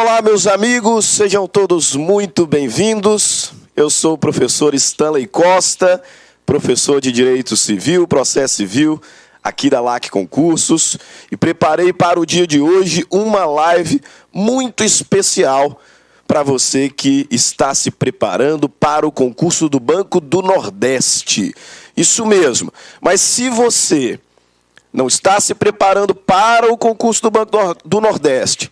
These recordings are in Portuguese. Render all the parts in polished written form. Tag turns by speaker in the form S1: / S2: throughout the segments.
S1: Olá, meus amigos, sejam todos muito bem-vindos. Eu sou o professor Stanley Costa, professor de Direito Civil, Processo Civil, aqui da LAC Concursos, e preparei para o dia de hoje uma live muito especial para você que está se preparando para o concurso do Banco do Nordeste. Isso mesmo, mas se você não está se preparando para o concurso do Banco do Nordeste,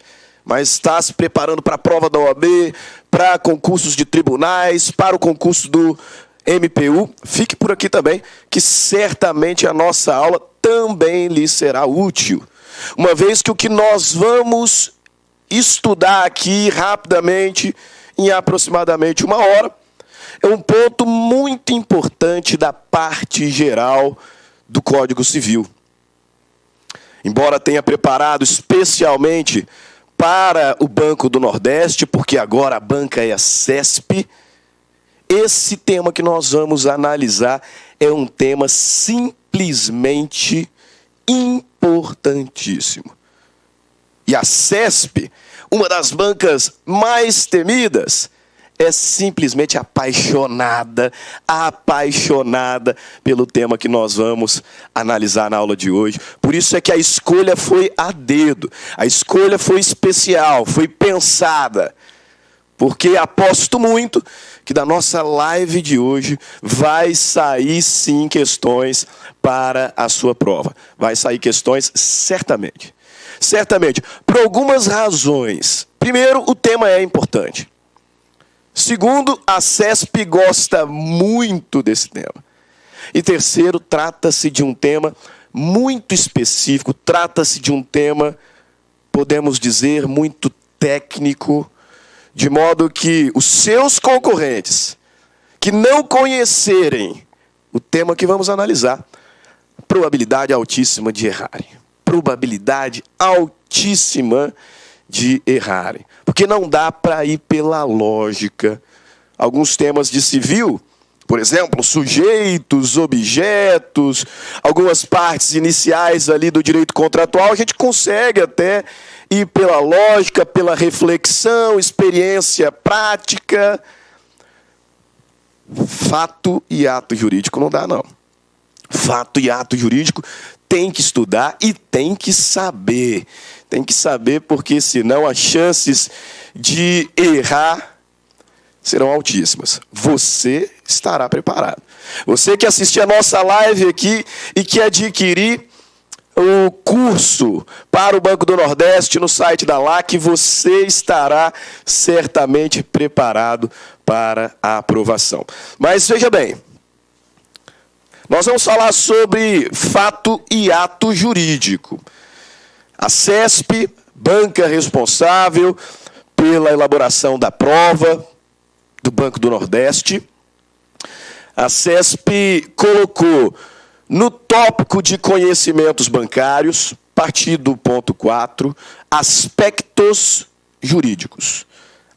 S1: mas está se preparando para a prova da OAB, para concursos de tribunais, para o concurso do MPU, fique por aqui também, que certamente a nossa aula também lhe será útil. Uma vez que o que nós vamos estudar aqui rapidamente, em aproximadamente 1 hora, é um ponto muito importante da parte geral do Código Civil. Embora tenha preparado especialmente para o Banco do Nordeste, porque agora a banca é a CESP, esse tema que nós vamos analisar é um tema simplesmente importantíssimo. E a CESP, uma das bancas mais temidas, é simplesmente apaixonada pelo tema que nós vamos analisar na aula de hoje. Por isso é que a escolha foi a dedo, a escolha foi especial, foi pensada, porque aposto muito que da nossa live de hoje vai sair sim questões para a sua prova. Vai sair questões certamente. Certamente, por algumas razões. Primeiro, o tema é importante. Segundo, a CESP gosta muito desse tema. E terceiro, trata-se de um tema muito específico, trata-se de um tema, podemos dizer, muito técnico, de modo que os seus concorrentes, que não conhecerem o tema que vamos analisar, probabilidade altíssima de errarem. Probabilidade altíssima de errarem. Porque não dá para ir pela lógica. Alguns temas de civil, por exemplo, sujeitos, objetos, algumas partes iniciais ali do direito contratual, a gente consegue até ir pela lógica, pela reflexão, experiência prática. Fato e ato jurídico não dá, não. Fato e ato jurídico tem que estudar e tem que saber. Tem que saber, porque senão as chances de errar serão altíssimas. Você estará preparado. Você que assistir a nossa live aqui e que adquirir o curso para o Banco do Nordeste no site da LAC, você estará certamente preparado para a aprovação. Mas veja bem, nós vamos falar sobre fato e ato jurídico. A CESP, banca responsável pela elaboração da prova do Banco do Nordeste, a CESP colocou no tópico de conhecimentos bancários, a partir do ponto 4, aspectos jurídicos.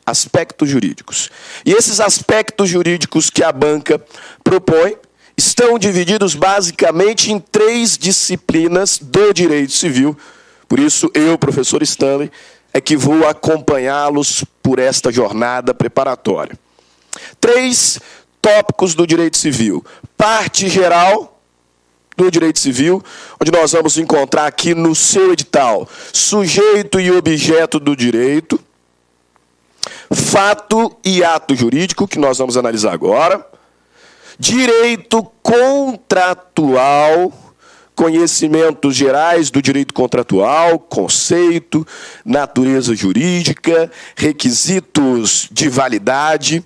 S1: Aspectos jurídicos. E esses aspectos jurídicos que a banca propõe estão divididos basicamente em 3 disciplinas do direito civil. Por isso, eu, professor Stanley, é que vou acompanhá-los por esta jornada preparatória. 3 tópicos do direito civil. Parte geral do direito civil, onde nós vamos encontrar aqui no seu edital sujeito e objeto do direito, fato e ato jurídico, que nós vamos analisar agora, direito contratual, conhecimentos gerais do direito contratual, conceito, natureza jurídica, requisitos de validade,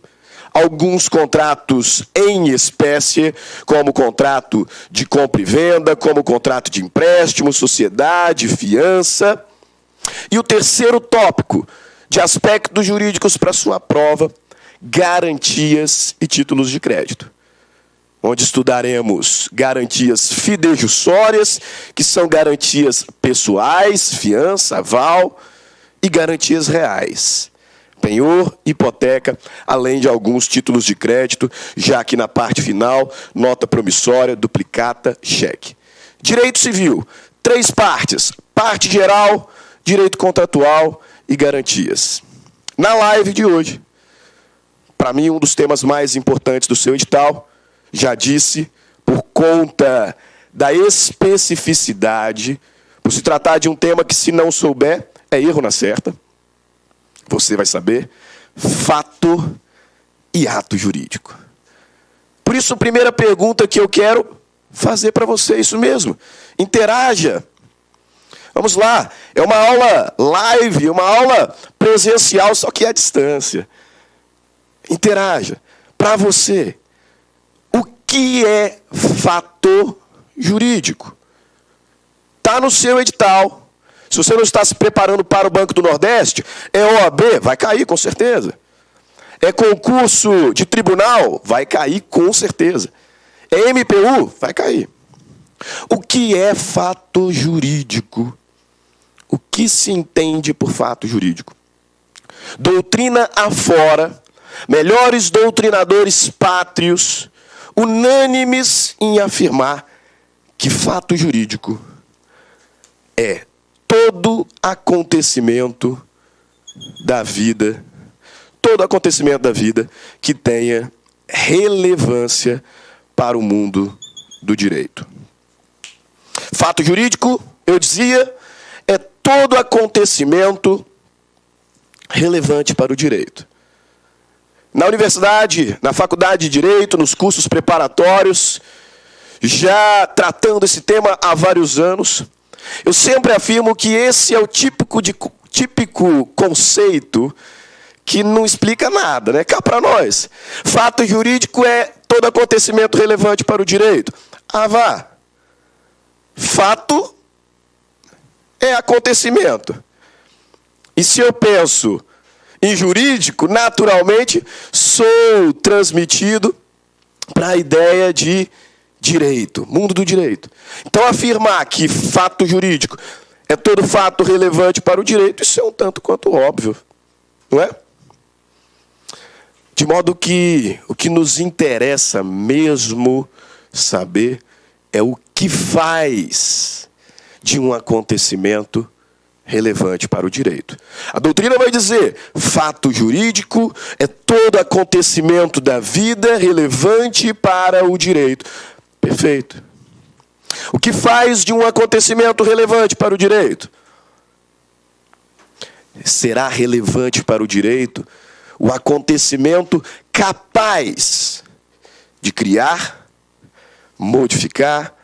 S1: alguns contratos em espécie, como contrato de compra e venda, como contrato de empréstimo, sociedade, fiança. E o terceiro tópico de aspectos jurídicos para sua prova, garantias e títulos de crédito, onde estudaremos garantias fidejussórias, que são garantias pessoais, fiança, aval, e garantias reais, penhor, hipoteca, além de alguns títulos de crédito, já que na parte final, nota promissória, duplicata, cheque. Direito civil, 3 partes, parte geral, direito contratual e garantias. na live de hoje. Para mim, um dos temas mais importantes do seu edital, já disse, por conta da especificidade, por se tratar de um tema que, se não souber, é erro na certa. Você vai saber fato e ato jurídico. Por isso, a primeira pergunta que eu quero fazer para você é isso mesmo. Interaja. Vamos lá. É uma aula live, uma aula presencial, só que à distância. Interaja. Para você, o que é fato jurídico? Está no seu edital. Se você não está se preparando para o Banco do Nordeste, é OAB, vai cair com certeza. É concurso de tribunal, vai cair com certeza. É MPU, vai cair. O que é fato jurídico? O que se entende por fato jurídico? Doutrina afora, melhores doutrinadores pátrios, unânimes em afirmar que fato jurídico é todo acontecimento da vida, que tenha relevância para o mundo do direito. Fato jurídico, eu dizia, é todo acontecimento relevante para o direito. Na universidade, na faculdade de Direito, nos cursos preparatórios, já tratando esse tema há vários anos, eu sempre afirmo que esse é o típico conceito que não explica nada, né? Cá para nós. Fato jurídico é todo acontecimento relevante para o direito. Ah, vá. Fato é acontecimento. E se eu penso em jurídico, naturalmente, sou transmitido para a ideia de direito, mundo do direito. Então, afirmar que fato jurídico é todo fato relevante para o direito, isso é um tanto quanto óbvio, não é? De modo que o que nos interessa mesmo saber é o que faz de um acontecimento relevante para o direito. A doutrina vai dizer, fato jurídico é todo acontecimento da vida relevante para o direito. Perfeito. O que faz de um acontecimento relevante para o direito? Será relevante para o direito o acontecimento capaz de criar, modificar,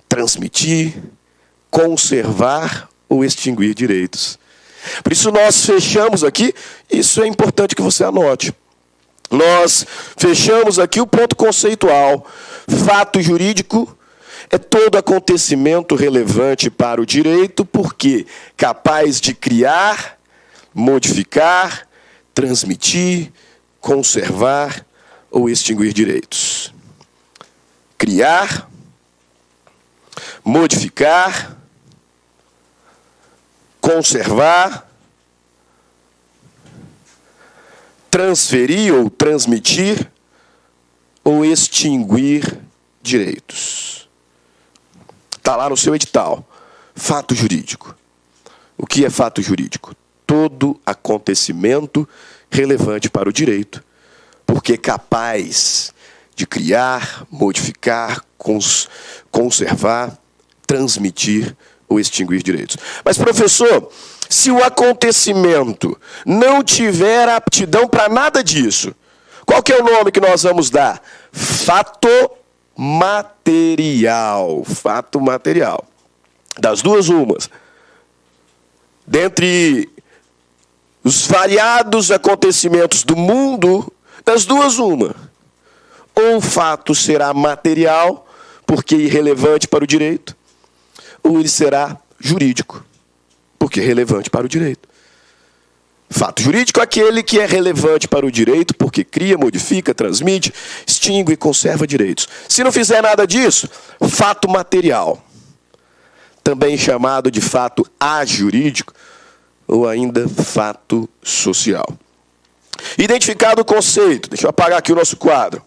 S1: transmitir, conservar ou extinguir direitos. Por isso nós fechamos aqui, isso é importante que você anote. Nós fechamos aqui o ponto conceitual. Fato jurídico é todo acontecimento relevante para o direito, porque capaz de criar, modificar, transmitir, conservar ou extinguir direitos. Criar, modificar, conservar, transferir ou transmitir ou extinguir direitos. Está lá no seu edital. Fato jurídico. O que é fato jurídico? Todo acontecimento relevante para o direito, porque é capaz de criar, modificar, conservar, transmitir ou extinguir direitos. Mas, professor, se o acontecimento não tiver aptidão para nada disso, qual que é o nome que nós vamos dar? Fato material. Fato material. Das duas, umas. Dentre os variados acontecimentos do mundo, das duas, uma. Ou o fato será material, porque é irrelevante para o direito, ou ele será jurídico, porque é relevante para o direito. Fato jurídico é aquele que é relevante para o direito, porque cria, modifica, transmite, extingue e conserva direitos. Se não fizer nada disso, fato material, também chamado de fato ajurídico, ou ainda fato social. Identificado o conceito, deixa eu apagar aqui o nosso quadro.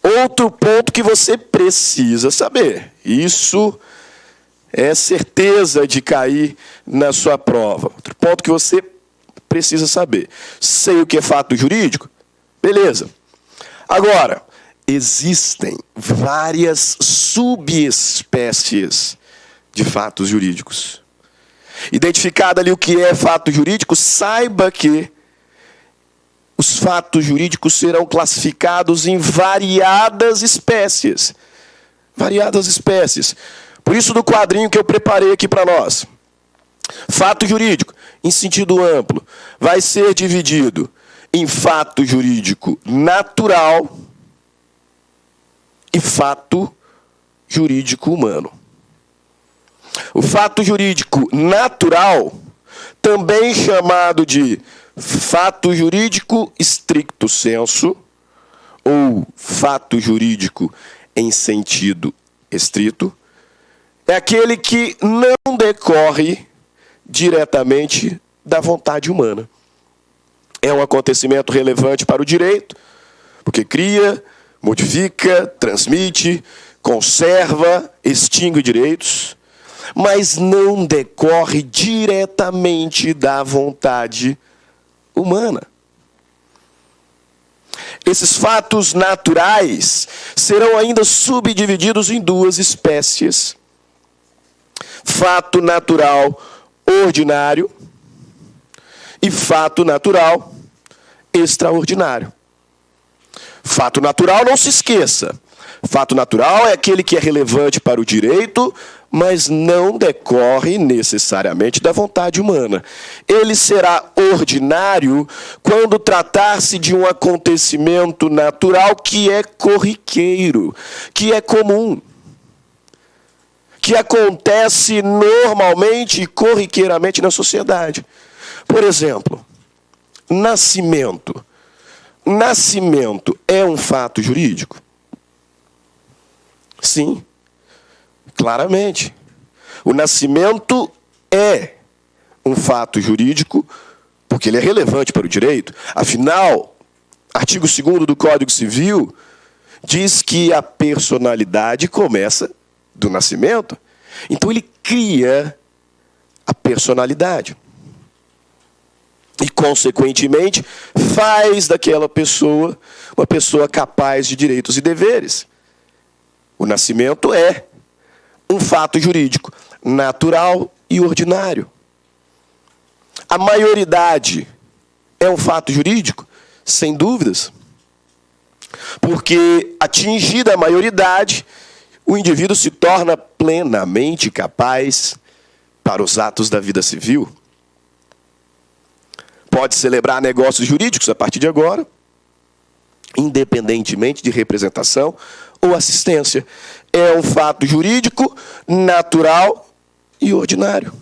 S1: Outro ponto que você precisa saber, isso é certeza de cair na sua prova. Outro ponto que você precisa saber. Sei o que é fato jurídico? Beleza. Agora, existem várias subespécies de fatos jurídicos. Identificado ali o que é fato jurídico, saiba que os fatos jurídicos serão classificados em variadas espécies. Variadas espécies. Por isso, no quadrinho que eu preparei aqui para nós, fato jurídico, em sentido amplo, vai ser dividido em fato jurídico natural e fato jurídico humano. O fato jurídico natural, também chamado de fato jurídico stricto sensu, ou fato jurídico em sentido estrito, é aquele que não decorre diretamente da vontade humana. É um acontecimento relevante para o direito, porque cria, modifica, transmite, conserva, extingue direitos, mas não decorre diretamente da vontade humana. Esses fatos naturais serão ainda subdivididos em duas espécies. Fato natural ordinário e fato natural extraordinário. Fato natural, não se esqueça. Fato natural é aquele que é relevante para o direito, mas não decorre necessariamente da vontade humana. Ele será ordinário quando tratar-se de um acontecimento natural que é corriqueiro, que é comum, que acontece normalmente e corriqueiramente na sociedade. Por exemplo, nascimento. Nascimento é um fato jurídico? Sim, claramente. O nascimento é um fato jurídico porque ele é relevante para o direito. Afinal, artigo 2º do Código Civil diz que a personalidade começa do nascimento. Então ele cria a personalidade. E, consequentemente, faz daquela pessoa uma pessoa capaz de direitos e deveres. O nascimento é um fato jurídico natural e ordinário. A maioridade é um fato jurídico? Sem dúvidas. Porque, atingida a maioridade, o indivíduo se torna plenamente capaz para os atos da vida civil. Pode celebrar negócios jurídicos a partir de agora, independentemente de representação ou assistência. É um fato jurídico, natural e ordinário.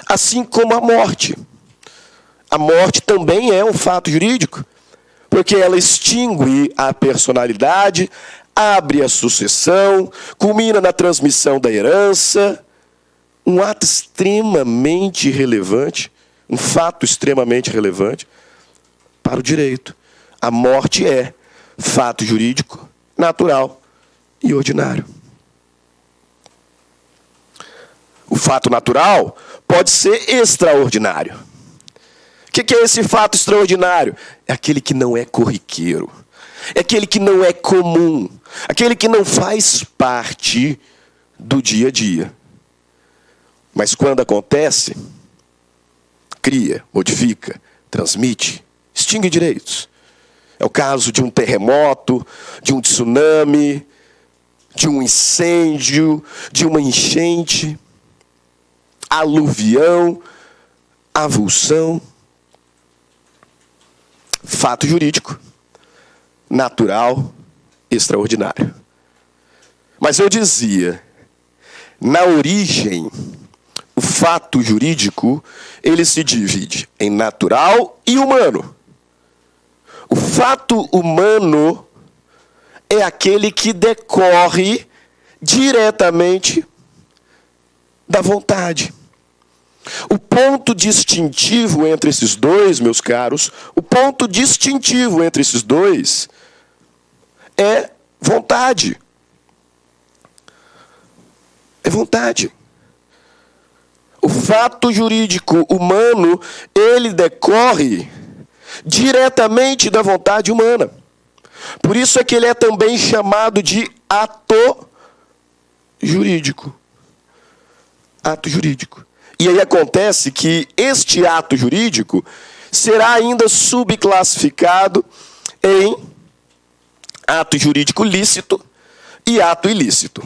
S1: Assim como a morte. A morte também é um fato jurídico, porque ela extingue a personalidade, abre a sucessão, culmina na transmissão da herança. Um ato extremamente relevante, um fato extremamente relevante para o direito. A morte é fato jurídico, natural e ordinário. O fato natural pode ser extraordinário. O que é esse fato extraordinário? É aquele que não é corriqueiro. É aquele que não é comum. Aquele que não faz parte do dia a dia. Mas quando acontece, cria, modifica, transmite, extingue direitos. É o caso de um terremoto, de um tsunami, de um incêndio, de uma enchente, aluvião, avulsão. Fato jurídico, natural, extraordinário. Mas eu dizia, na origem, o fato jurídico, ele se divide em natural e humano. O fato humano é aquele que decorre diretamente da vontade. O ponto distintivo entre esses dois, meus caros, o ponto distintivo entre esses dois é vontade. É vontade. O fato jurídico humano, ele decorre diretamente da vontade humana. Por isso é que ele é também chamado de ato jurídico. Ato jurídico. E aí acontece que este ato jurídico será ainda subclassificado em ato jurídico lícito e ato ilícito.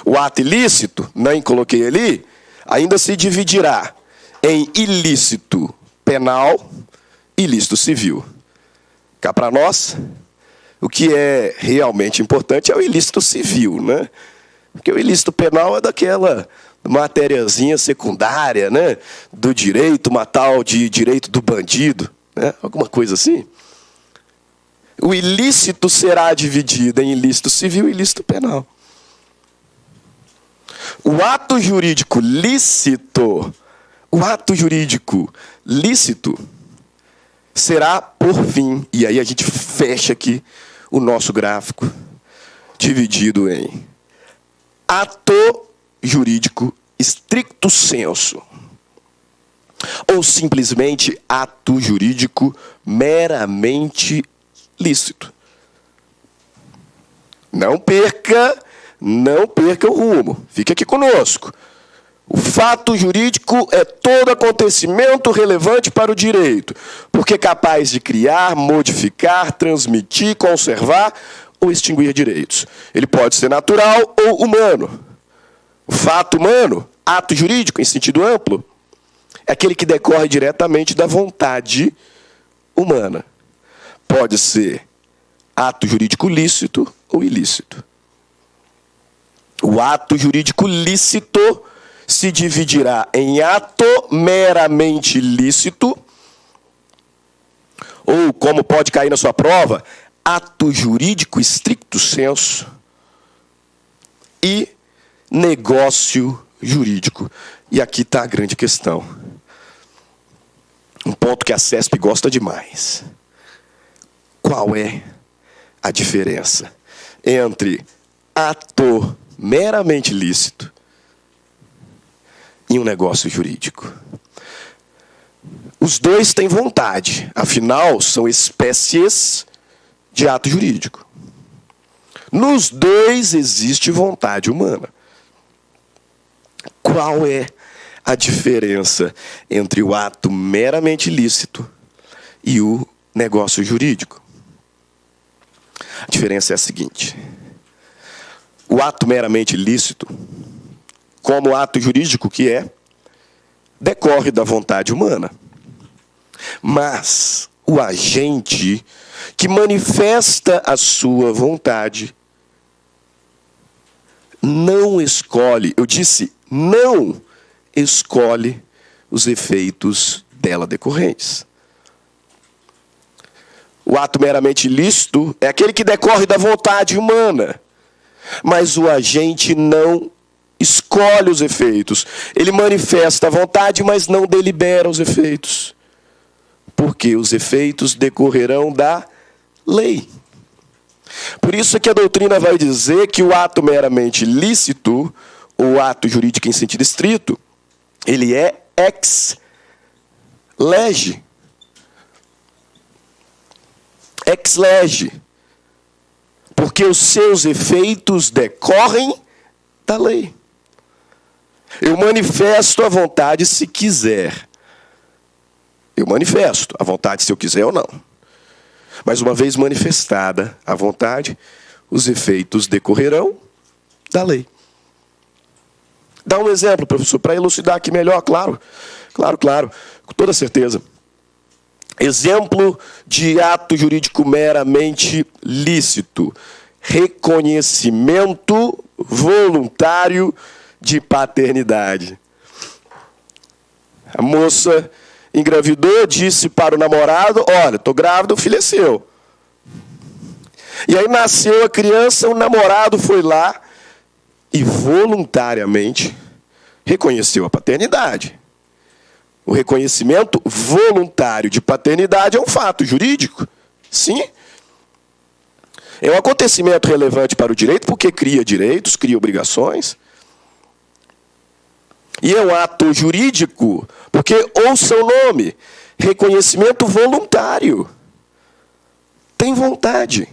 S1: O ato ilícito, nem coloquei ali, ainda se dividirá em ilícito penal e ilícito civil. Cá para nós, o que é realmente importante é o ilícito civil, né? Porque o ilícito penal é daquela matériazinha secundária, né? Do direito, uma tal de direito do bandido, né? Alguma coisa assim. O ilícito será dividido em ilícito civil e ilícito penal. O ato jurídico lícito, será por fim, e aí a gente fecha aqui o nosso gráfico, dividido em ato jurídico stricto sensu, ou simplesmente ato jurídico meramente lícito. Não perca o rumo. Fique aqui conosco. O fato jurídico é todo acontecimento relevante para o direito, porque é capaz de criar, modificar, transmitir, conservar ou extinguir direitos. Ele pode ser natural ou humano. O fato humano, ato jurídico em sentido amplo, é aquele que decorre diretamente da vontade humana. Pode ser ato jurídico lícito ou ilícito. O ato jurídico lícito se dividirá em ato meramente lícito, ou, como pode cair na sua prova, ato jurídico stricto sensu e negócio jurídico. E aqui está a grande questão. Um ponto que a CESP gosta demais. Qual é a diferença entre ato meramente lícito e um negócio jurídico? Os dois têm vontade, afinal, são espécies de ato jurídico. Nos dois existe vontade humana. Qual é a diferença entre o ato meramente lícito e o negócio jurídico? A diferença é a seguinte: o ato meramente lícito, como ato jurídico que é, decorre da vontade humana. Mas o agente que manifesta a sua vontade não escolhe, eu disse, não escolhe os efeitos dela decorrentes. O ato meramente lícito é aquele que decorre da vontade humana, mas o agente não escolhe os efeitos. Ele manifesta a vontade, mas não delibera os efeitos. Porque os efeitos decorrerão da lei. Por isso é que a doutrina vai dizer que o ato meramente lícito, ou ato jurídico em sentido estrito, ele é ex lege. Ex lege. Porque os seus efeitos decorrem da lei. Eu manifesto a vontade se quiser. Eu manifesto a vontade se eu quiser ou não. Mas uma vez manifestada a vontade, os efeitos decorrerão da lei. Dá um exemplo, professor, para elucidar aqui melhor, claro, com toda certeza. Exemplo de ato jurídico meramente lícito. Reconhecimento voluntário de paternidade. A moça engravidou, disse para o namorado: olha, estou grávida, o filho é seu. E aí nasceu a criança, o namorado foi lá e voluntariamente reconheceu a paternidade. O reconhecimento voluntário de paternidade é um fato jurídico. Sim. É um acontecimento relevante para o direito porque cria direitos, cria obrigações. E é um ato jurídico, porque ouça o nome, reconhecimento voluntário. Tem vontade.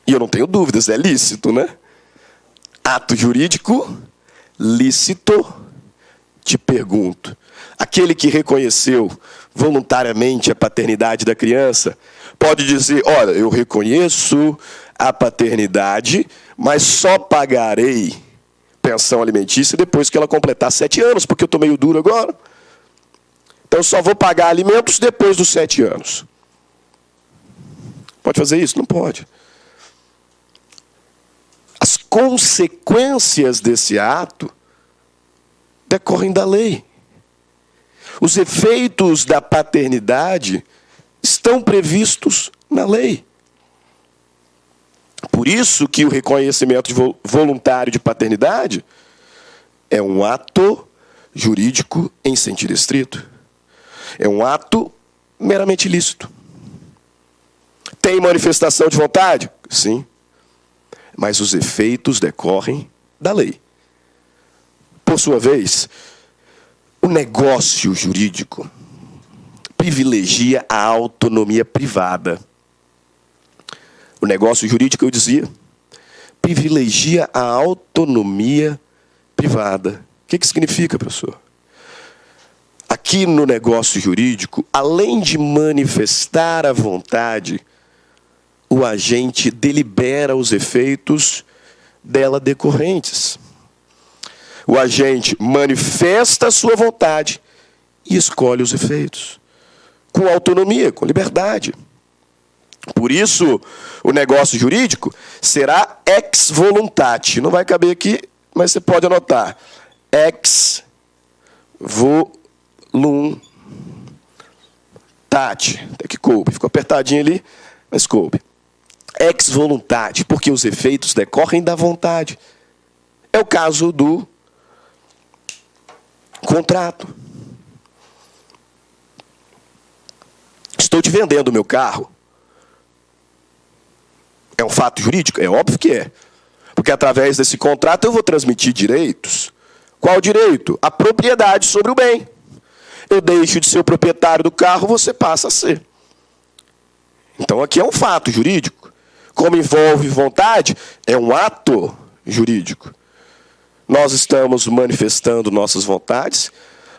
S1: E eu não tenho dúvidas, é lícito, né? Ato jurídico, lícito, te pergunto. Aquele que reconheceu voluntariamente a paternidade da criança, pode dizer, olha, eu reconheço a paternidade, mas só pagarei pensão alimentícia depois que ela completar 7 anos, porque eu estou meio duro agora. Então, eu só vou pagar alimentos depois dos 7 anos. Pode fazer isso? Não pode. As consequências desse ato decorrem da lei. Os efeitos da paternidade estão previstos na lei. Por isso que o reconhecimento voluntário de paternidade é um ato jurídico em sentido estrito. É um ato meramente lícito. Tem manifestação de vontade? Sim. Mas os efeitos decorrem da lei. Por sua vez, o negócio jurídico privilegia a autonomia privada. O negócio jurídico, eu dizia, privilegia a autonomia privada. O que significa, professor? Aqui no negócio jurídico, além de manifestar a vontade, o agente delibera os efeitos dela decorrentes. O agente manifesta a sua vontade e escolhe os efeitos. Com autonomia, com liberdade. Por isso, o negócio jurídico será ex voluntate. Não vai caber aqui, mas você pode anotar. Ex voluntate. Até que coube. Ficou apertadinho ali, mas coube. Ex voluntate, porque os efeitos decorrem da vontade. É o caso do contrato. Estou te vendendo o meu carro. É um fato jurídico? É óbvio que é. Porque através desse contrato eu vou transmitir direitos. Qual direito? A propriedade sobre o bem. Eu deixo de ser o proprietário do carro, você passa a ser. Então aqui é um fato jurídico. Como envolve vontade, é um ato jurídico. Nós estamos manifestando nossas vontades,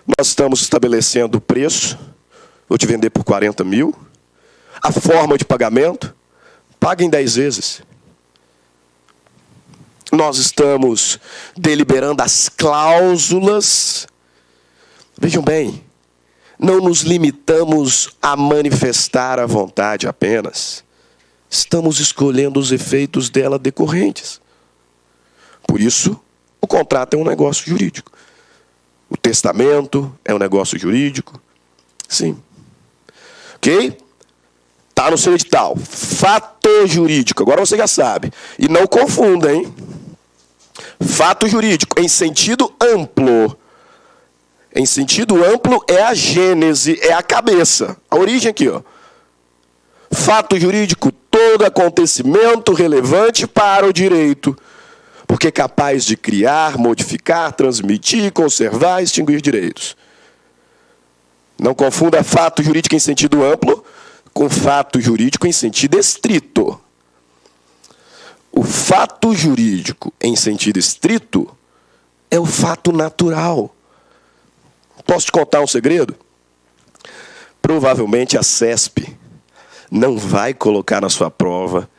S1: nós estamos estabelecendo o preço, vou te vender por 40 mil, a forma de pagamento, paga em 10 vezes. Nós estamos deliberando as cláusulas. Vejam bem, não nos limitamos a manifestar a vontade apenas. Estamos escolhendo os efeitos dela decorrentes. Por isso, o contrato é um negócio jurídico. O testamento é um negócio jurídico. Sim. Ok? Está no seu edital. Fato jurídico. Agora você já sabe. E não confunda, hein? Fato jurídico em sentido amplo. Em sentido amplo é a gênese, é a cabeça. A origem aqui, ó. Fato jurídico, todo acontecimento relevante para o direito. Porque é capaz de criar, modificar, transmitir, conservar, extinguir direitos. Não confunda fato jurídico em sentido amplo com fato jurídico em sentido estrito. O fato jurídico em sentido estrito é o fato natural. Posso te contar um segredo? Provavelmente a CESP não vai colocar na sua prova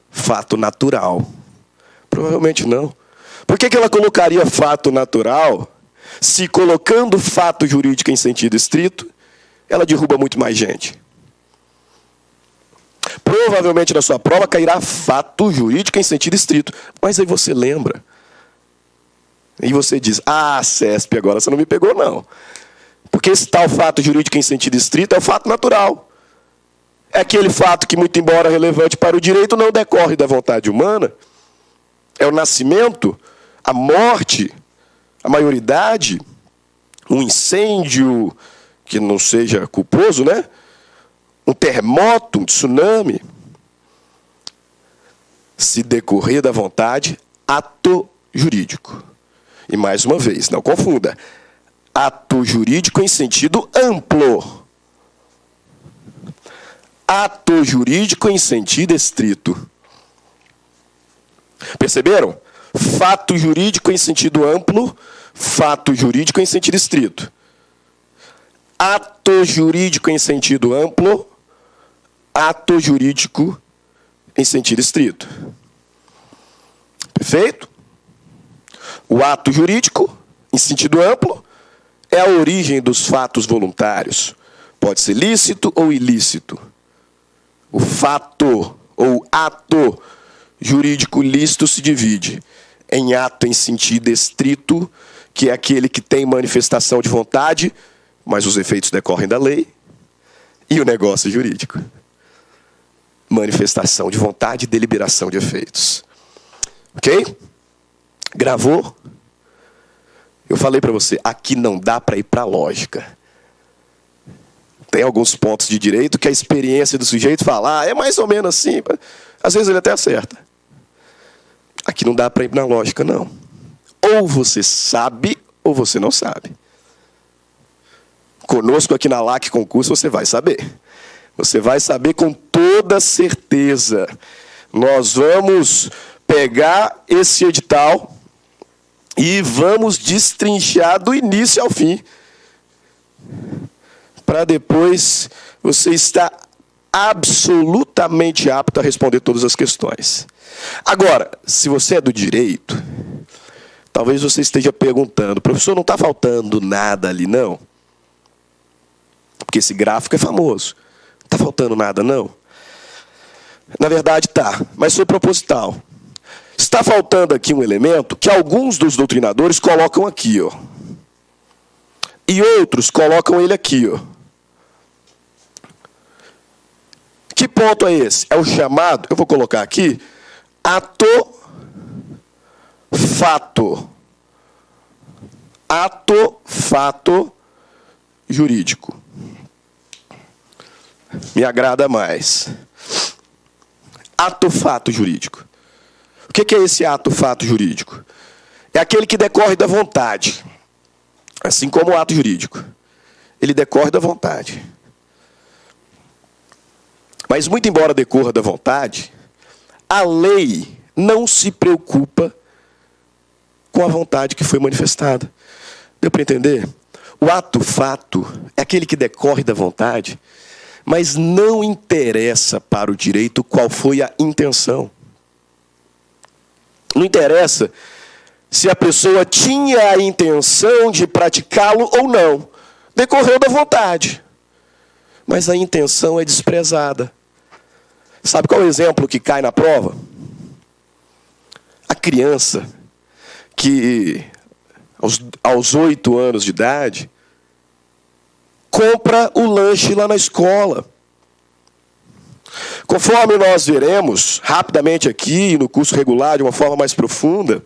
S1: fato natural. Provavelmente não. Por que ela colocaria fato natural se, colocando fato jurídico em sentido estrito, ela derruba muito mais gente? Provavelmente na sua prova cairá fato jurídico em sentido estrito. Mas aí você lembra. E você diz, CESP, agora você não me pegou, não. Porque esse tal fato jurídico em sentido estrito é o fato natural. É aquele fato que, muito embora relevante para o direito, não decorre da vontade humana. É o nascimento, a morte, a maioridade, um incêndio que não seja culposo, né? Um terremoto, um tsunami. Se decorrer da vontade, ato jurídico. E mais uma vez, não confunda. Ato jurídico em sentido amplo. Ato jurídico em sentido estrito. Perceberam? Fato jurídico em sentido amplo, fato jurídico em sentido estrito. Ato jurídico em sentido amplo, ato jurídico em sentido estrito. Perfeito? O ato jurídico, em sentido amplo, é a origem dos fatos voluntários. Pode ser lícito ou ilícito. O fato ou ato jurídico lícito se divide em ato em sentido estrito, que é aquele que tem manifestação de vontade, mas os efeitos decorrem da lei, e o negócio jurídico. Manifestação de vontade e deliberação de efeitos. Ok? Gravou? Eu falei para você, aqui não dá para ir para a lógica. Tem alguns pontos de direito que a experiência do sujeito fala, é mais ou menos assim. Às vezes ele até acerta. Aqui não dá para ir na lógica, não. Ou você sabe, ou você não sabe. Conosco aqui na LAC Concurso você vai saber. Você vai saber com toda certeza. Nós vamos pegar esse edital e vamos destrinchar do início ao fim. Para depois você estar absolutamente apto a responder todas as questões. Agora, se você é do direito, talvez você esteja perguntando, professor, não está faltando nada ali, não? Porque esse gráfico é famoso. Não está faltando nada, não? Na verdade, está, mas foi proposital. Está faltando aqui um elemento que alguns dos doutrinadores colocam aqui, ó. E outros colocam ele aqui, ó. Que ponto é esse? É o chamado, eu vou colocar aqui, ato fato. Ato fato jurídico. Me agrada mais. Ato fato jurídico. O que é esse ato fato jurídico? É aquele que decorre da vontade. Assim como o ato jurídico. Ele decorre da vontade. Mas, muito embora decorra da vontade, a lei não se preocupa com a vontade que foi manifestada. Deu para entender? O ato-fato é aquele que decorre da vontade, mas não interessa para o direito qual foi a intenção. Não interessa se a pessoa tinha a intenção de praticá-lo ou não. Decorreu da vontade. Mas a intenção é desprezada. Sabe qual é o exemplo que cai na prova? A criança que, aos 8 anos de idade, compra o lanche lá na escola. Conforme nós veremos rapidamente aqui, no curso regular, de uma forma mais profunda,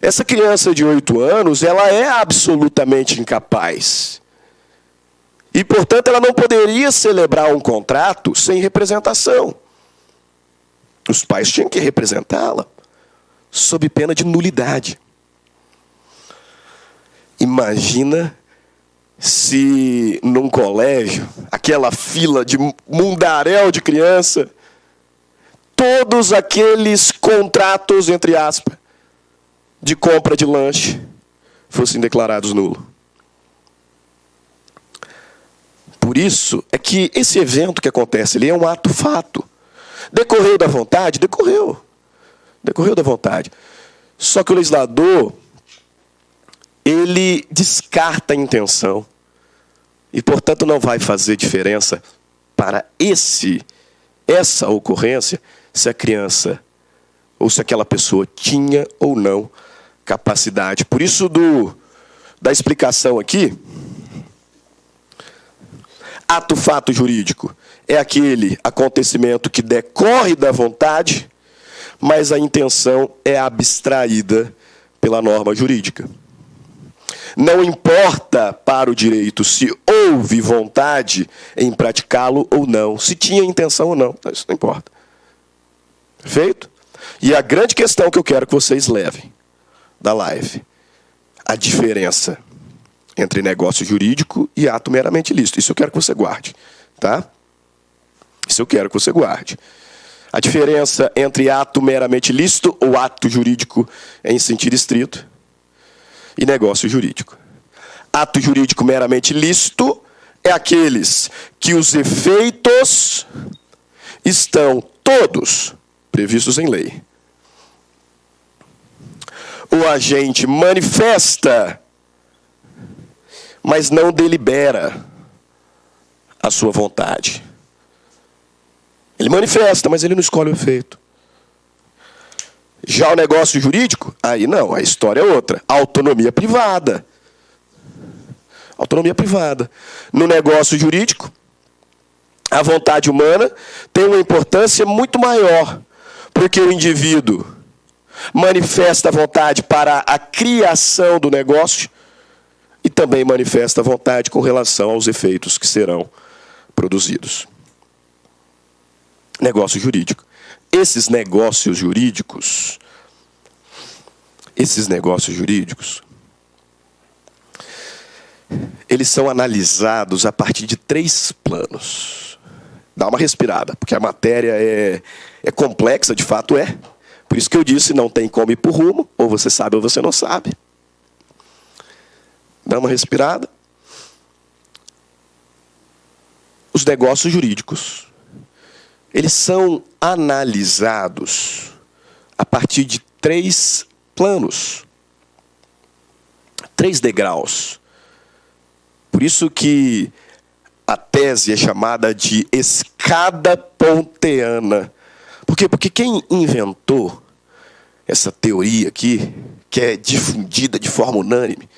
S1: essa criança de 8 anos, ela é absolutamente incapaz. E, portanto, ela não poderia celebrar um contrato sem representação. Os pais tinham que representá-la, sob pena de nulidade. Imagina se num colégio, aquela fila de mundaréu de criança, todos aqueles contratos, entre aspas, de compra de lanche, fossem declarados nulos. Por isso é que esse evento que acontece ali é um ato-fato. Decorreu da vontade? Decorreu. Decorreu da vontade. Só que o legislador, ele descarta a intenção. E, portanto, não vai fazer diferença para essa ocorrência se a criança ou se aquela pessoa tinha ou não capacidade. Por isso, da explicação aqui, ato-fato jurídico é aquele acontecimento que decorre da vontade, mas a intenção é abstraída pela norma jurídica. Não importa para o direito se houve vontade em praticá-lo ou não, se tinha intenção ou não, isso não importa. Perfeito? E a grande questão que eu quero que vocês levem da live. A diferença entre negócio jurídico e ato meramente lícito. Isso eu quero que você guarde, tá? Isso eu quero que você guarde. A diferença entre ato meramente lícito ou ato jurídico em sentido estrito e negócio jurídico. Ato jurídico meramente lícito é aqueles que os efeitos estão todos previstos em lei. O agente manifesta, mas não delibera a sua vontade. Ele manifesta, mas ele não escolhe o efeito. Já o negócio jurídico, aí não, a história é outra. Autonomia privada. Autonomia privada. No negócio jurídico, a vontade humana tem uma importância muito maior, porque o indivíduo manifesta a vontade para a criação do negócio e também manifesta a vontade com relação aos efeitos que produzidos. Negócio jurídico. Esses negócios jurídicos, eles são analisados a partir de 3 planos. Dá uma respirada, porque a matéria é complexa, de fato é. Por isso que eu disse, não tem como ir por rumo, ou você sabe ou você não sabe. Dá uma respirada. Os negócios jurídicos, eles são analisados a partir de 3 planos, 3 degraus. Por isso que a tese é chamada de escada ponteana. Por quê? Porque quem inventou essa teoria aqui, que é difundida de forma unânime,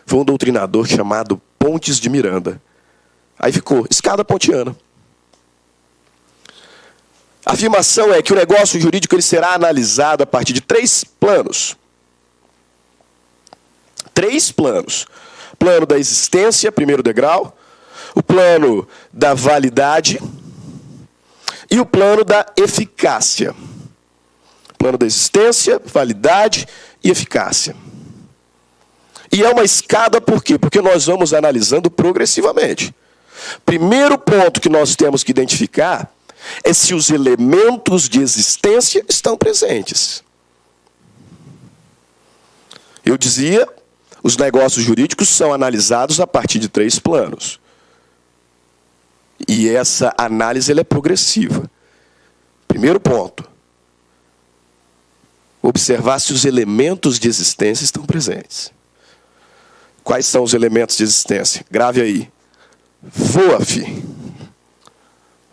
S1: foi um doutrinador chamado Pontes de Miranda. Aí ficou escada pontiana. A afirmação é que o negócio jurídico ele será analisado a partir de 3 planos. 3 planos. Plano da existência, primeiro degrau. O plano da validade. E o plano da eficácia. Plano da existência, validade e eficácia. E é uma escada por quê? Porque nós vamos analisando progressivamente. Primeiro ponto que nós temos que identificar é se os elementos de existência estão presentes. Eu dizia, os negócios jurídicos são analisados a partir de 3 planos. E essa análise ela é progressiva. Primeiro ponto, observar se os elementos de existência estão presentes. Quais são os elementos de existência? Grave aí. Voa, fi.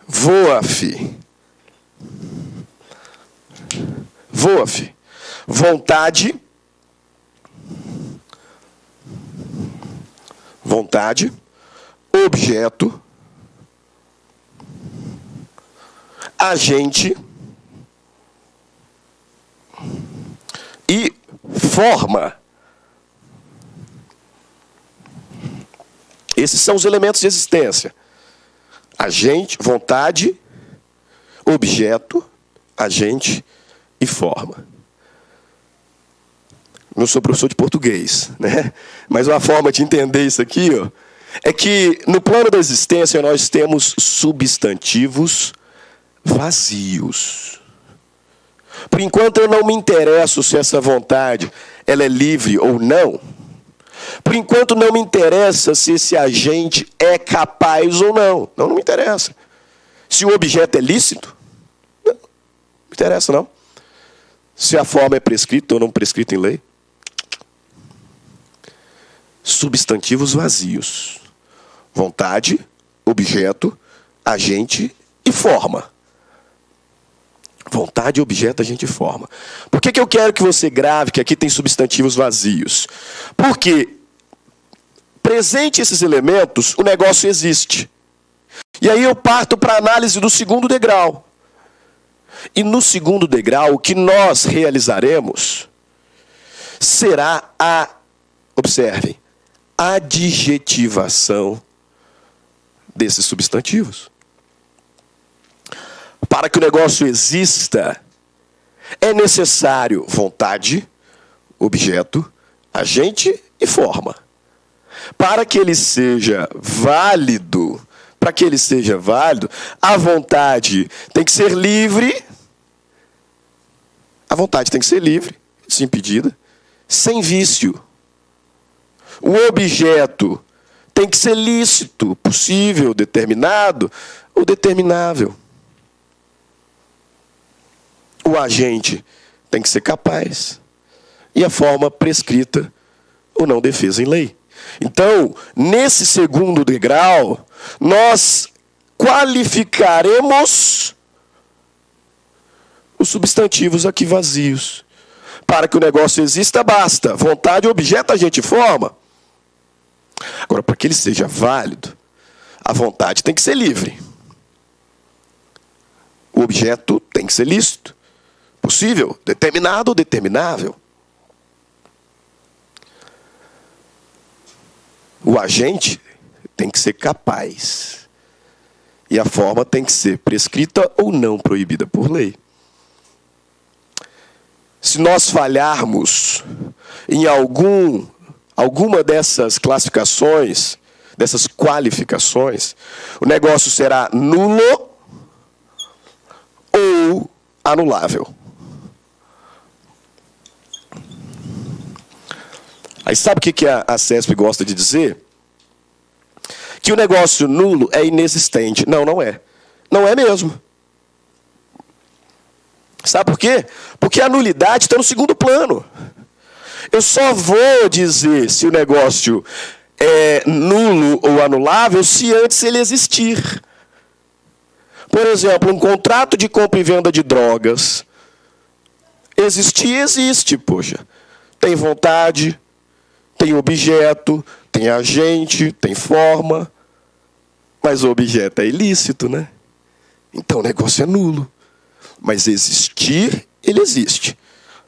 S1: Voa, fi. Voa, fi. Vontade. Vontade. Objeto. Agente. E forma. Esses são os elementos de existência. Agente, vontade, objeto, agente e forma. Não sou professor de português, né? Mas uma forma de entender isso aqui, ó, é que no plano da existência nós temos substantivos vazios. Por enquanto eu não me interesso se essa vontade ela é livre ou não. Por enquanto não me interessa se esse agente é capaz ou não. Não me interessa. Se o objeto é lícito, não me interessa não. Se a forma é prescrita ou não prescrita em lei. Substantivos vazios. Vontade, objeto, agente e forma. Vontade, objeto, agente e forma. Por que eu quero que você grave que aqui tem substantivos vazios? Porque, presente esses elementos, o negócio existe. E aí eu parto para a análise do segundo degrau. E no segundo degrau, o que nós realizaremos será observem, adjetivação desses substantivos. Para que o negócio exista, é necessário vontade, objeto, agente e forma. Para que ele seja válido, a vontade tem que ser livre. A vontade tem que ser livre, desimpedida, sem vício. O objeto tem que ser lícito, possível, determinado ou determinável. O agente tem que ser capaz. E a forma prescrita ou não defesa em lei. Então, nesse segundo degrau, nós qualificaremos os substantivos aqui vazios. Para que o negócio exista, basta vontade, objeto, agente e forma. Agora, para que ele seja válido, a vontade tem que ser livre. O objeto tem que ser lícito, possível, determinado ou determinável. O agente tem que ser capaz. E a forma tem que ser prescrita ou não proibida por lei. Se nós falharmos em alguma dessas classificações, dessas qualificações, o negócio será nulo ou anulável. Aí sabe o que a CESP gosta de dizer? Que o negócio nulo é inexistente. Não, não é. Não é mesmo. Sabe por quê? Porque a nulidade está no segundo plano. Eu só vou dizer se o negócio é nulo ou anulável se antes ele existir. Por exemplo, um contrato de compra e venda de drogas. Existir, existe, poxa. Tem vontade, tem objeto, tem agente, tem forma. Mas o objeto é ilícito, né? Então o negócio é nulo. Mas existir, ele existe.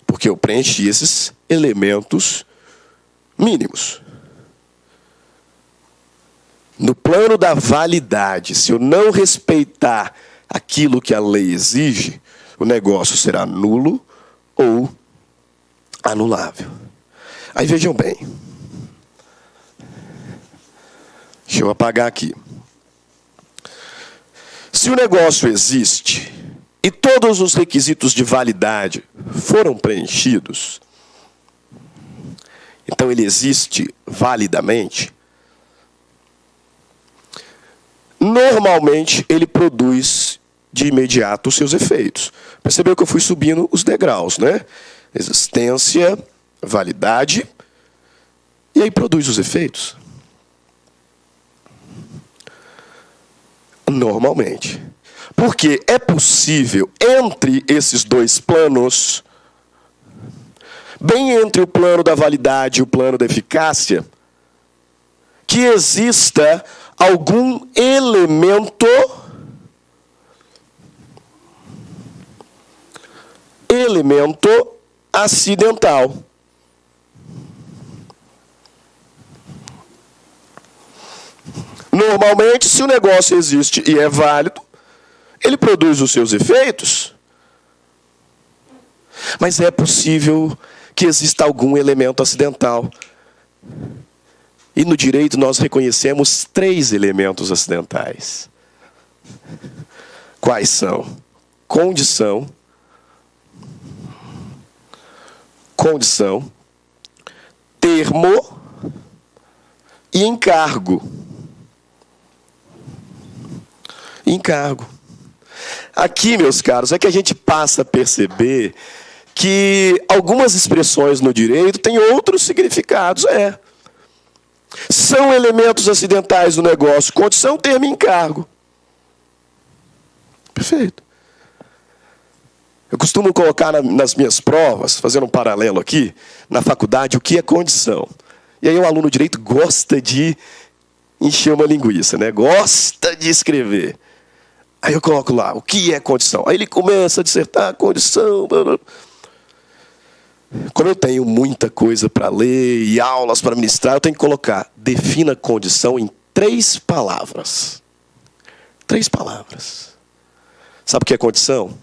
S1: Porque eu preenchi esses elementos mínimos. No plano da validade, se eu não respeitar aquilo que a lei exige, o negócio será nulo ou anulável. Aí vejam bem. Deixa eu apagar aqui. Se o negócio existe e todos os requisitos de validade foram preenchidos, então ele existe validamente, normalmente ele produz de imediato os seus efeitos. Percebeu que eu fui subindo os degraus, né? Existência, validade, e aí produz os efeitos. Normalmente. Porque é possível, entre esses dois planos, bem entre o plano da validade e o plano da eficácia, que exista algum elemento acidental. Normalmente, se o negócio existe e é válido, ele produz os seus efeitos, mas é possível que exista algum elemento acidental. E no direito nós reconhecemos 3 elementos acidentais. Quais são? Condição, termo e encargo. Aqui, meus caros, é que a gente passa a perceber que algumas expressões no direito têm outros significados. São elementos acidentais do negócio, condição, termo e encargo. Perfeito. Eu costumo colocar nas minhas provas, fazendo um paralelo aqui, na faculdade, o que é condição. E aí o aluno de direito gosta de encher uma linguiça, né? Gosta de escrever. Aí eu coloco lá, o que é condição? Aí ele começa a dissertar condição. Blá, blá. Como eu tenho muita coisa para ler e aulas para ministrar, eu tenho que colocar, defina condição em 3 palavras. 3 palavras. Sabe o que é condição?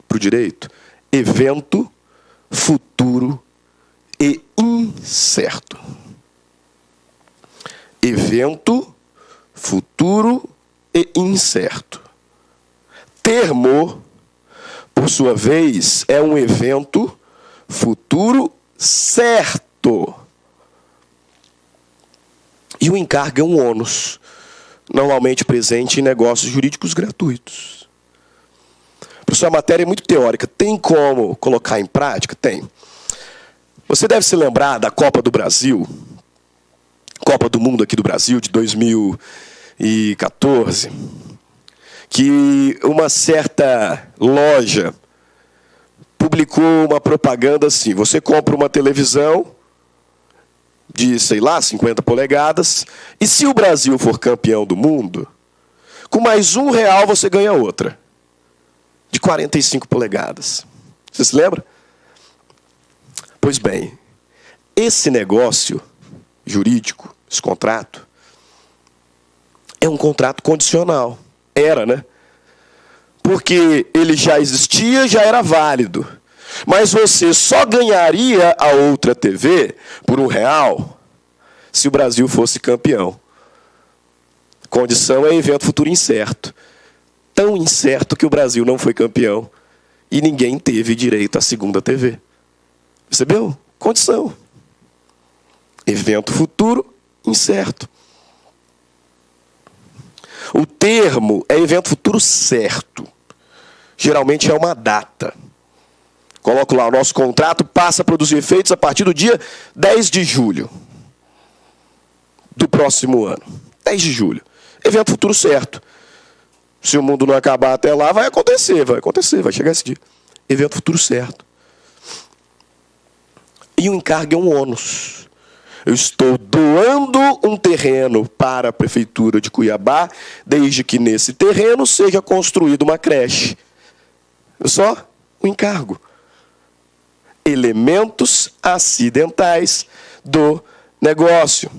S1: Para o direito? Evento futuro e incerto. Evento futuro e incerto. Termo, por sua vez, é um evento futuro certo. E o encargo é um ônus, normalmente presente em negócios jurídicos gratuitos. Professor, a matéria é muito teórica. Tem como colocar em prática? Tem. Você deve se lembrar da Copa do Brasil, Copa do Mundo aqui do Brasil, de 2014, que uma certa loja publicou uma propaganda assim: você compra uma televisão de, 50 polegadas, e se o Brasil for campeão do mundo, com mais R$1 você ganha outra, de 45 polegadas. Você se lembra? Pois bem, esse negócio jurídico, esse contrato, é um contrato condicional. Era, né? Porque ele já existia, já era válido. Mas você só ganharia a outra TV por R$1 se o Brasil fosse campeão. Condição é evento futuro incerto. Tão incerto que o Brasil não foi campeão e ninguém teve direito à segunda TV. Percebeu? Condição. Evento futuro incerto. O termo é evento futuro certo. Geralmente é uma data. Coloco lá, o nosso contrato passa a produzir efeitos a partir do dia 10 de julho do próximo ano. 10 de julho. Evento futuro certo. Se o mundo não acabar até lá, vai acontecer, vai chegar esse dia. Evento futuro certo. E o encargo é um ônus. Eu estou doando um terreno para a Prefeitura de Cuiabá, desde que nesse terreno seja construída uma creche. Só o encargo. Elementos acidentais do negócio.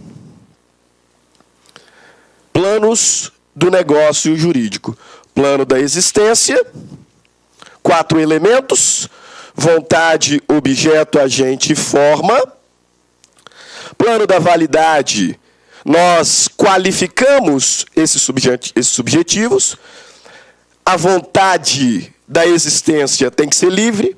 S1: Planos do negócio jurídico. Plano da existência. 4 elementos. Vontade, objeto, agente e forma. Plano da validade. Nós qualificamos esses subjetivos. A vontade da existência tem que ser livre.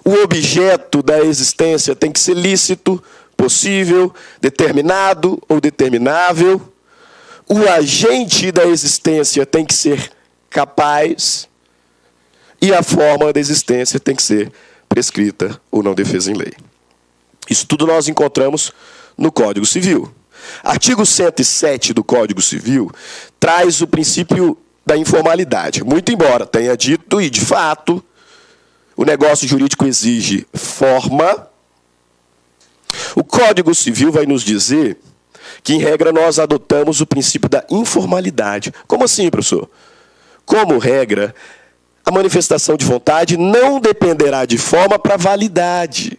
S1: O objeto da existência tem que ser lícito, possível, determinado ou determinável. O agente da existência tem que ser capaz. E a forma da existência tem que ser prescrita ou não defesa em lei. Isso tudo nós encontramos no Código Civil. Artigo 107 do Código Civil traz o princípio da informalidade. Muito embora tenha dito, e de fato, o negócio jurídico exige forma, o Código Civil vai nos dizer que, em regra, nós adotamos o princípio da informalidade. Como assim, professor? Como regra, a manifestação de vontade não dependerá de forma para validade.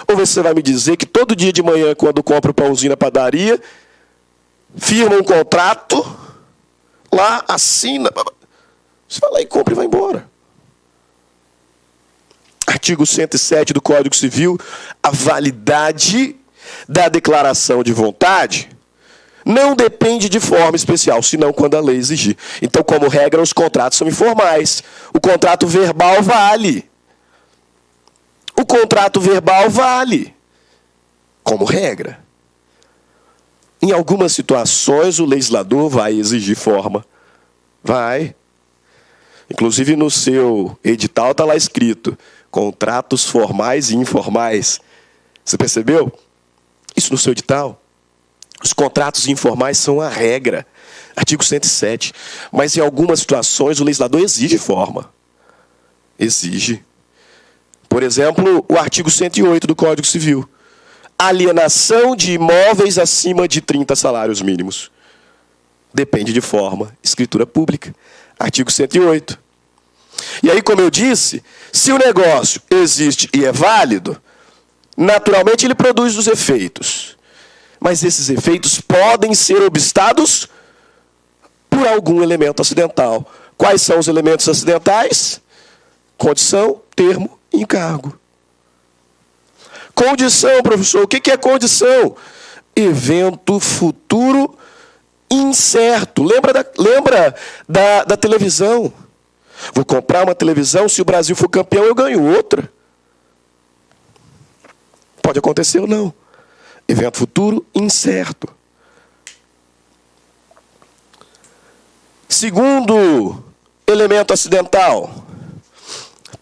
S1: Ou você vai me dizer que todo dia de manhã, quando compra o pãozinho na padaria, firma um contrato, lá assina, você vai lá e compra e vai embora. Artigo 107 do Código Civil, a validade da declaração de vontade não depende de forma especial, senão quando a lei exigir. Então, como regra, os contratos são informais. O contrato verbal vale. O contrato verbal vale, como regra. Em algumas situações, o legislador vai exigir forma. Vai. Inclusive, no seu edital está lá escrito: contratos formais e informais. Você percebeu? Isso no seu edital. Os contratos informais são a regra. Artigo 107. Mas em algumas situações o legislador exige forma. Exige. Por exemplo, o artigo 108 do Código Civil. Alienação de imóveis acima de 30 salários mínimos. Depende de forma. Escritura pública. Artigo 108. E aí, como eu disse, se o negócio existe e é válido, naturalmente ele produz os efeitos. Mas esses efeitos podem ser obstados por algum elemento acidental. Quais são os elementos acidentais? Condição, termo e encargo. Condição, professor. O que é condição? Evento futuro incerto. Lembra da televisão? Vou comprar uma televisão, se o Brasil for campeão, eu ganho outra. Pode acontecer ou não. Evento futuro incerto. Segundo elemento acidental.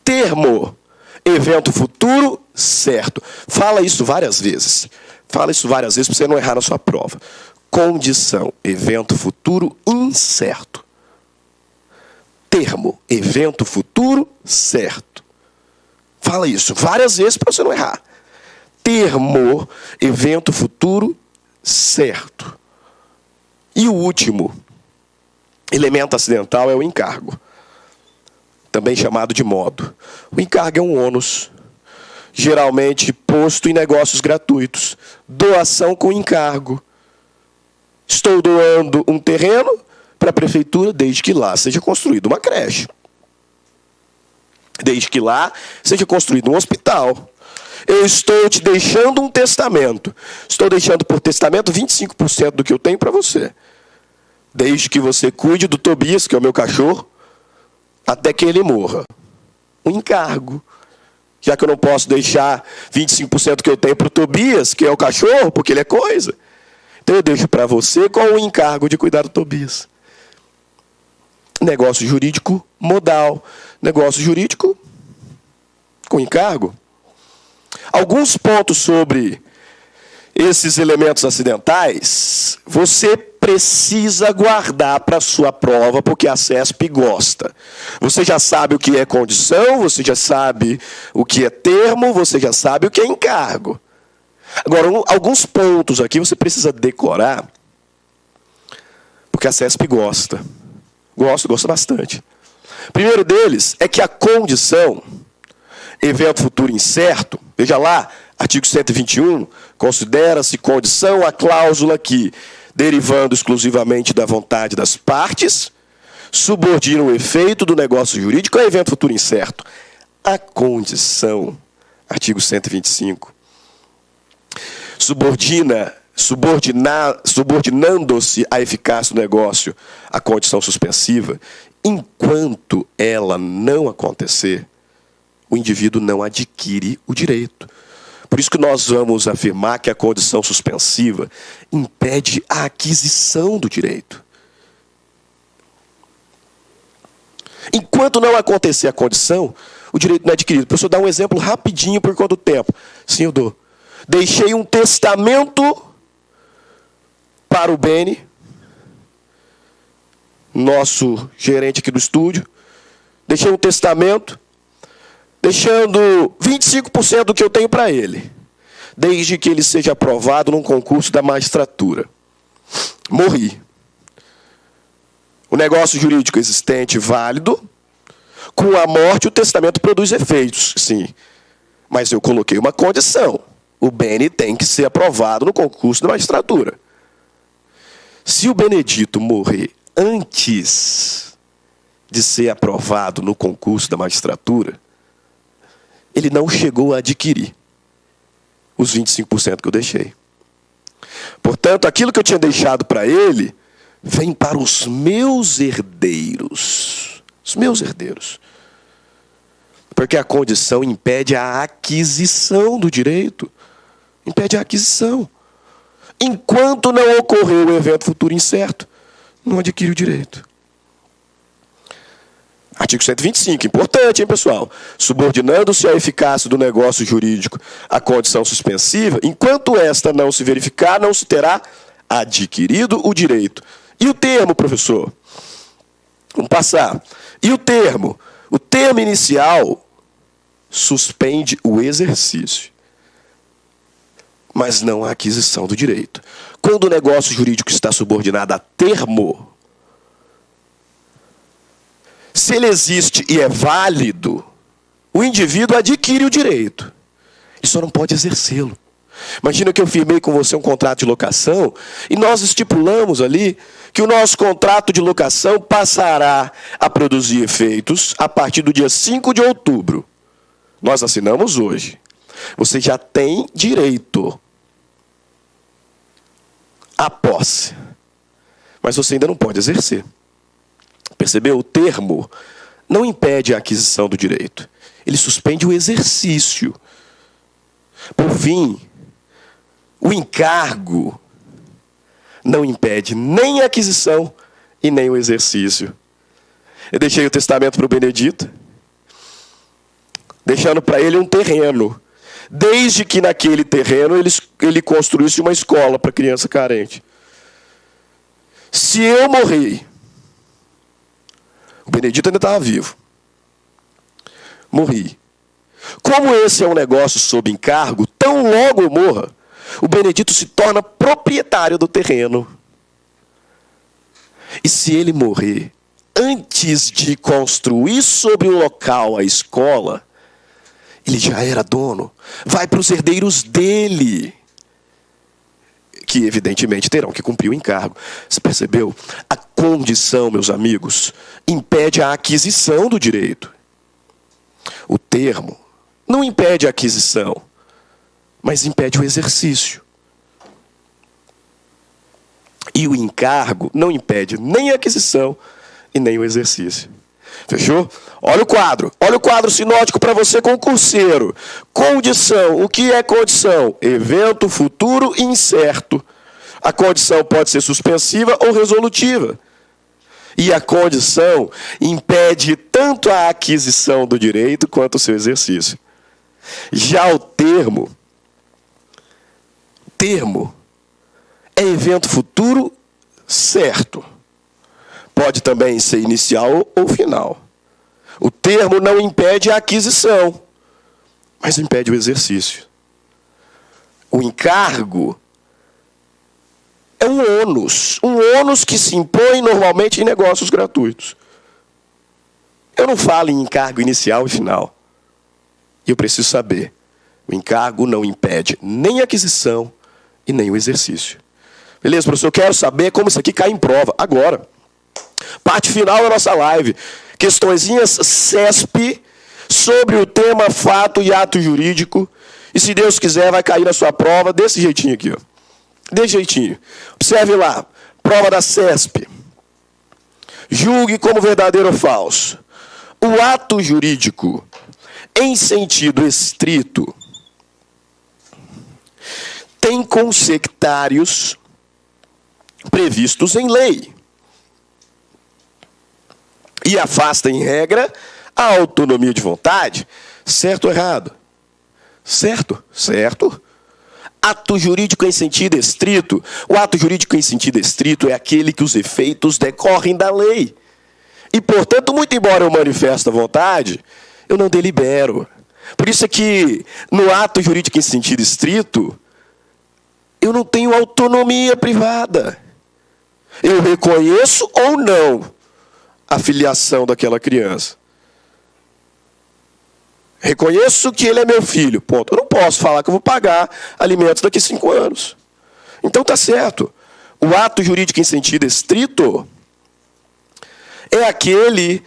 S1: Termo. Evento futuro certo. Fala isso várias vezes. Fala isso várias vezes para você não errar na sua prova. Condição. Evento futuro incerto. Termo. Evento futuro certo. Fala isso várias vezes para você não errar. Termo. Evento futuro certo. E o último elemento acidental é o encargo. Também chamado de modo. O encargo é um ônus, geralmente posto em negócios gratuitos. Doação com encargo. Estou doando um terreno para a prefeitura desde que lá seja construída uma creche. Desde que lá seja construído um hospital. Eu estou te deixando um testamento. Estou deixando por testamento 25% do que eu tenho para você. Desde que você cuide do Tobias, que é o meu cachorro, até que ele morra. Um encargo. Já que eu não posso deixar 25% que eu tenho para o Tobias, que é o cachorro, porque ele é coisa. Então eu deixo para você com o encargo de cuidar do Tobias. Negócio jurídico modal. Negócio jurídico com encargo. Alguns pontos sobre esses elementos acidentais, você precisa guardar para a sua prova, porque a CESP gosta. Você já sabe o que é condição, você já sabe o que é termo, você já sabe o que é encargo. Agora, alguns pontos aqui você precisa decorar, porque a CESP gosta. Gosta bastante. O primeiro deles é que a condição, evento futuro incerto, veja lá, artigo 121, considera-se condição a cláusula que, derivando exclusivamente da vontade das partes, subordina o efeito do negócio jurídico a evento futuro incerto. A condição, artigo 125, subordinando-se à eficácia do negócio à condição suspensiva, enquanto ela não acontecer, o indivíduo não adquire o direito. Por isso que nós vamos afirmar que a condição suspensiva impede a aquisição do direito. Enquanto não acontecer a condição, o direito não é adquirido. Professor, dá um exemplo rapidinho por conta do tempo. Sim, eu dou. Deixei um testamento para o Beni, nosso gerente aqui do estúdio. Deixei um testamento, deixando 25% do que eu tenho para ele, desde que ele seja aprovado num concurso da magistratura. Morri. O negócio jurídico existente válido, com a morte o testamento produz efeitos, sim. Mas eu coloquei uma condição. O Beni tem que ser aprovado no concurso da magistratura. Se o Benedito morrer antes de ser aprovado no concurso da magistratura, ele não chegou a adquirir os 25% que eu deixei. Portanto, aquilo que eu tinha deixado para ele vem para os meus herdeiros. Os meus herdeiros. Porque a condição impede a aquisição do direito. Impede a aquisição. Enquanto não ocorreu o evento futuro incerto, não adquire o direito. Artigo 125, importante, hein, pessoal? Subordinando-se à eficácia do negócio jurídico à condição suspensiva, enquanto esta não se verificar, não se terá adquirido o direito. E o termo, professor? Vamos passar. E o termo? O termo inicial suspende o exercício, mas não a aquisição do direito. Quando o negócio jurídico está subordinado a termo, se ele existe e é válido, o indivíduo adquire o direito. Ele só não pode exercê-lo. Imagina que eu firmei com você um contrato de locação e nós estipulamos ali que o nosso contrato de locação passará a produzir efeitos a partir do dia 5 de outubro. Nós assinamos hoje. Você já tem direito à posse, mas você ainda não pode exercer. Percebeu? O termo não impede a aquisição do direito. Ele suspende o exercício. Por fim, o encargo não impede nem a aquisição e nem o exercício. Eu deixei o testamento para o Benedito, deixando para ele um terreno, desde que naquele terreno ele construísse uma escola para criança carente. Se eu morrer, o Benedito ainda estava vivo, morri. Como esse é um negócio sob encargo, tão logo eu morra, o Benedito se torna proprietário do terreno. E se ele morrer antes de construir sobre o local a escola, ele já era dono, vai para os herdeiros dele, que evidentemente terão que cumprir o encargo. Você percebeu? A condição, meus amigos, impede a aquisição do direito. O termo não impede a aquisição, mas impede o exercício. E o encargo não impede nem a aquisição e nem o exercício. Fechou? Olha o quadro sinótico para você, concurseiro. Condição, o que é condição? Evento futuro incerto. A condição pode ser suspensiva ou resolutiva. E a condição impede tanto a aquisição do direito quanto o seu exercício. Já o termo é evento futuro certo. Pode também ser inicial ou final. O termo não impede a aquisição, mas impede o exercício. O encargo é um ônus que se impõe normalmente em negócios gratuitos. Eu não falo em encargo inicial e final. E eu preciso saber, o encargo não impede nem a aquisição e nem o exercício. Beleza, professor? Eu quero saber como isso aqui cai em prova agora. Parte final da nossa live. Questõezinhas CESP sobre o tema fato e ato jurídico. E se Deus quiser, vai cair na sua prova desse jeitinho aqui, ó. Desse jeitinho. Observe lá. Prova da CESP. Julgue como verdadeiro ou falso. O ato jurídico, em sentido estrito, tem consectários previstos em lei e afasta, em regra, a autonomia de vontade. Certo ou errado? Certo? Certo? Ato jurídico em sentido estrito. O ato jurídico em sentido estrito é aquele que os efeitos decorrem da lei. E, portanto, muito embora eu manifeste a vontade, eu não delibero. Por isso é que, no ato jurídico em sentido estrito, eu não tenho autonomia privada. Eu reconheço ou não a filiação daquela criança. Reconheço que ele é meu filho, ponto. Eu não posso falar que eu vou pagar alimentos daqui a 5 anos. Então tá certo. O ato jurídico em sentido estrito é aquele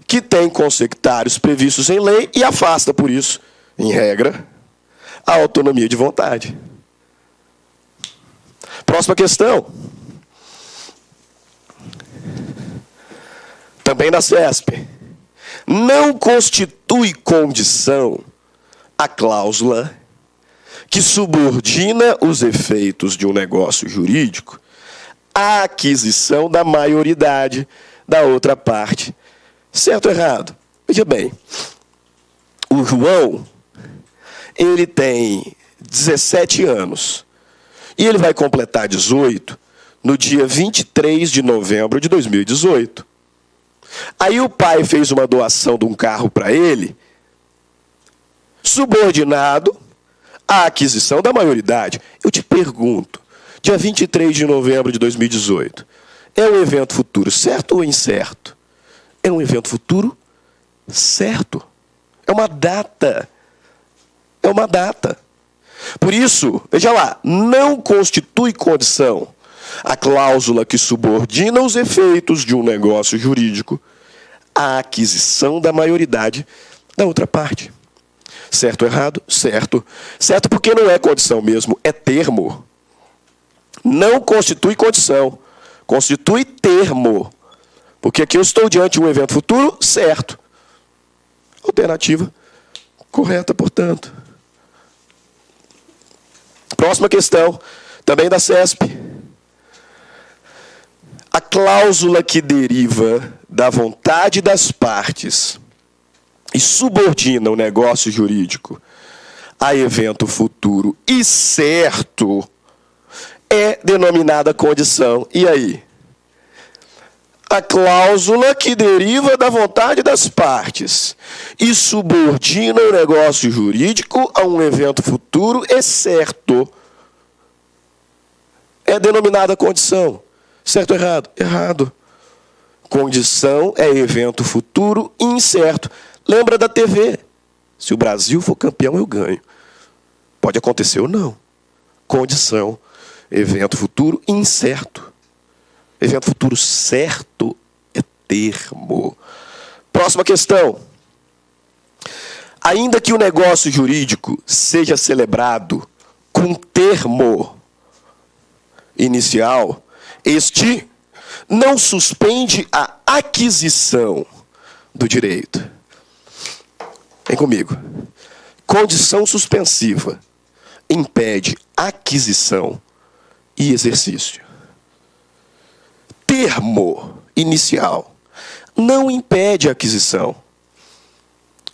S1: que tem consectários previstos em lei e afasta, por isso, em regra, a autonomia de vontade. Próxima questão. Também na CESP. Não constitui condição a cláusula que subordina os efeitos de um negócio jurídico à aquisição da maioridade da outra parte. Certo ou errado? Veja bem, o João, ele tem 17 anos e ele vai completar 18 no dia 23 de novembro de 2018. Aí o pai fez uma doação de um carro para ele, subordinado à aquisição da maioridade. Eu te pergunto, dia 23 de novembro de 2018, é um evento futuro certo ou incerto? É um evento futuro certo. É uma data. É uma data. Por isso, veja lá, não constitui condição a cláusula que subordina os efeitos de um negócio jurídico à aquisição da maioridade da outra parte. Certo ou errado? Certo. Certo porque não é condição mesmo, é termo. Não constitui condição, constitui termo. Porque aqui eu estou diante de um evento futuro, certo. Alternativa correta, portanto. Próxima questão, também da CESP. A cláusula que deriva da vontade das partes e subordina o negócio jurídico a evento futuro e certo é denominada condição. E aí? A cláusula que deriva da vontade das partes e subordina o negócio jurídico a um evento futuro e certo é denominada condição. Certo ou errado? Errado. Condição é evento futuro incerto. Lembra da TV? Se o Brasil for campeão, eu ganho. Pode acontecer ou não. Condição. Evento futuro incerto. Evento futuro certo é termo. Próxima questão. Ainda que o negócio jurídico seja celebrado com termo inicial, este não suspende a aquisição do direito. Vem comigo. Condição suspensiva impede aquisição e exercício. Termo inicial não impede a aquisição,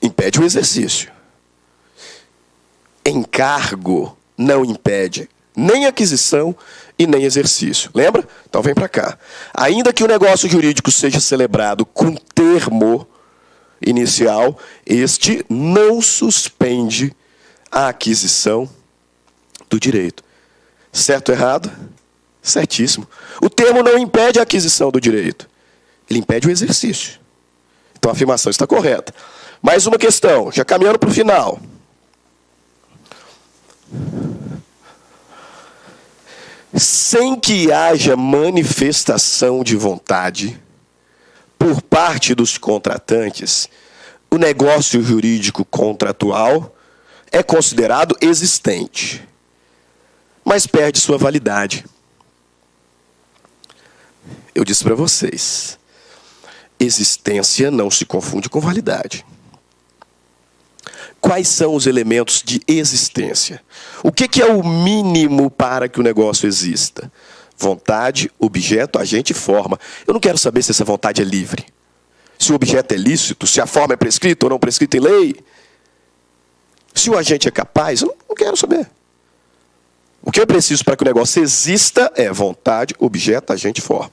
S1: impede o exercício. Encargo não impede nem aquisição e nem exercício. Lembra? Então vem para cá. Ainda que o negócio jurídico seja celebrado com termo inicial, este não suspende a aquisição do direito. Certo ou errado? Certíssimo. O termo não impede a aquisição do direito. Ele impede o exercício. Então a afirmação está correta. Mais uma questão, já caminhando para o final. Sem que haja manifestação de vontade por parte dos contratantes, o negócio jurídico contratual é considerado existente, mas perde sua validade. Eu disse para vocês, existência não se confunde com validade. Quais são os elementos de existência? O que é o mínimo para que o negócio exista? Vontade, objeto, agente e forma. Eu não quero saber se essa vontade é livre. Se o objeto é lícito, se a forma é prescrita ou não prescrita em lei. Se o agente é capaz, eu não quero saber. O que eu preciso para que o negócio exista é vontade, objeto, agente e forma.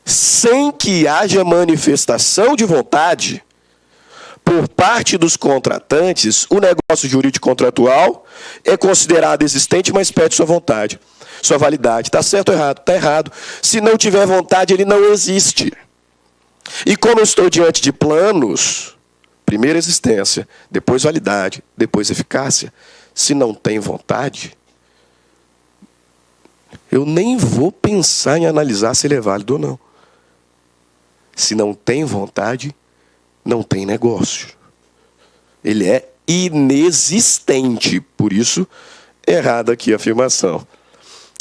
S1: Sem que haja manifestação de vontade por parte dos contratantes, o negócio jurídico contratual é considerado existente, mas perde sua vontade, sua validade. Está certo ou errado? Está errado. Se não tiver vontade, ele não existe. E como eu estou diante de planos, primeiro existência, depois validade, depois eficácia, se não tem vontade, eu nem vou pensar em analisar se ele é válido ou não. Se não tem vontade, não tem negócio. Ele é inexistente. Por isso, errada aqui a afirmação.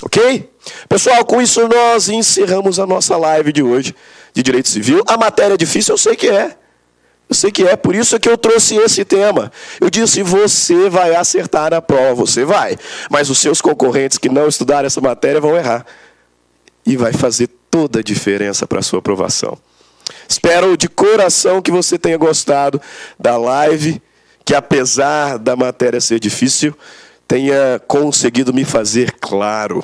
S1: Ok? Pessoal, com isso nós encerramos a nossa live de hoje de Direito Civil. A matéria é difícil, eu sei que é. Eu sei que é, por isso é que eu trouxe esse tema. Eu disse, você vai acertar na prova, você vai. Mas os seus concorrentes que não estudaram essa matéria vão errar. E vai fazer toda a diferença para a sua aprovação. Espero de coração que você tenha gostado da live, que apesar da matéria ser difícil, tenha conseguido me fazer claro.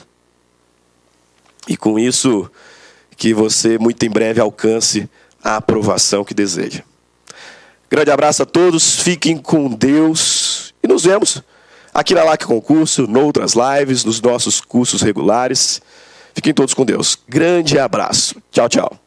S1: E com isso, que você muito em breve alcance a aprovação que deseja. Grande abraço a todos, fiquem com Deus e nos vemos aqui na LAC Concurso, noutras lives, nos nossos cursos regulares. Fiquem todos com Deus. Grande abraço. Tchau, tchau.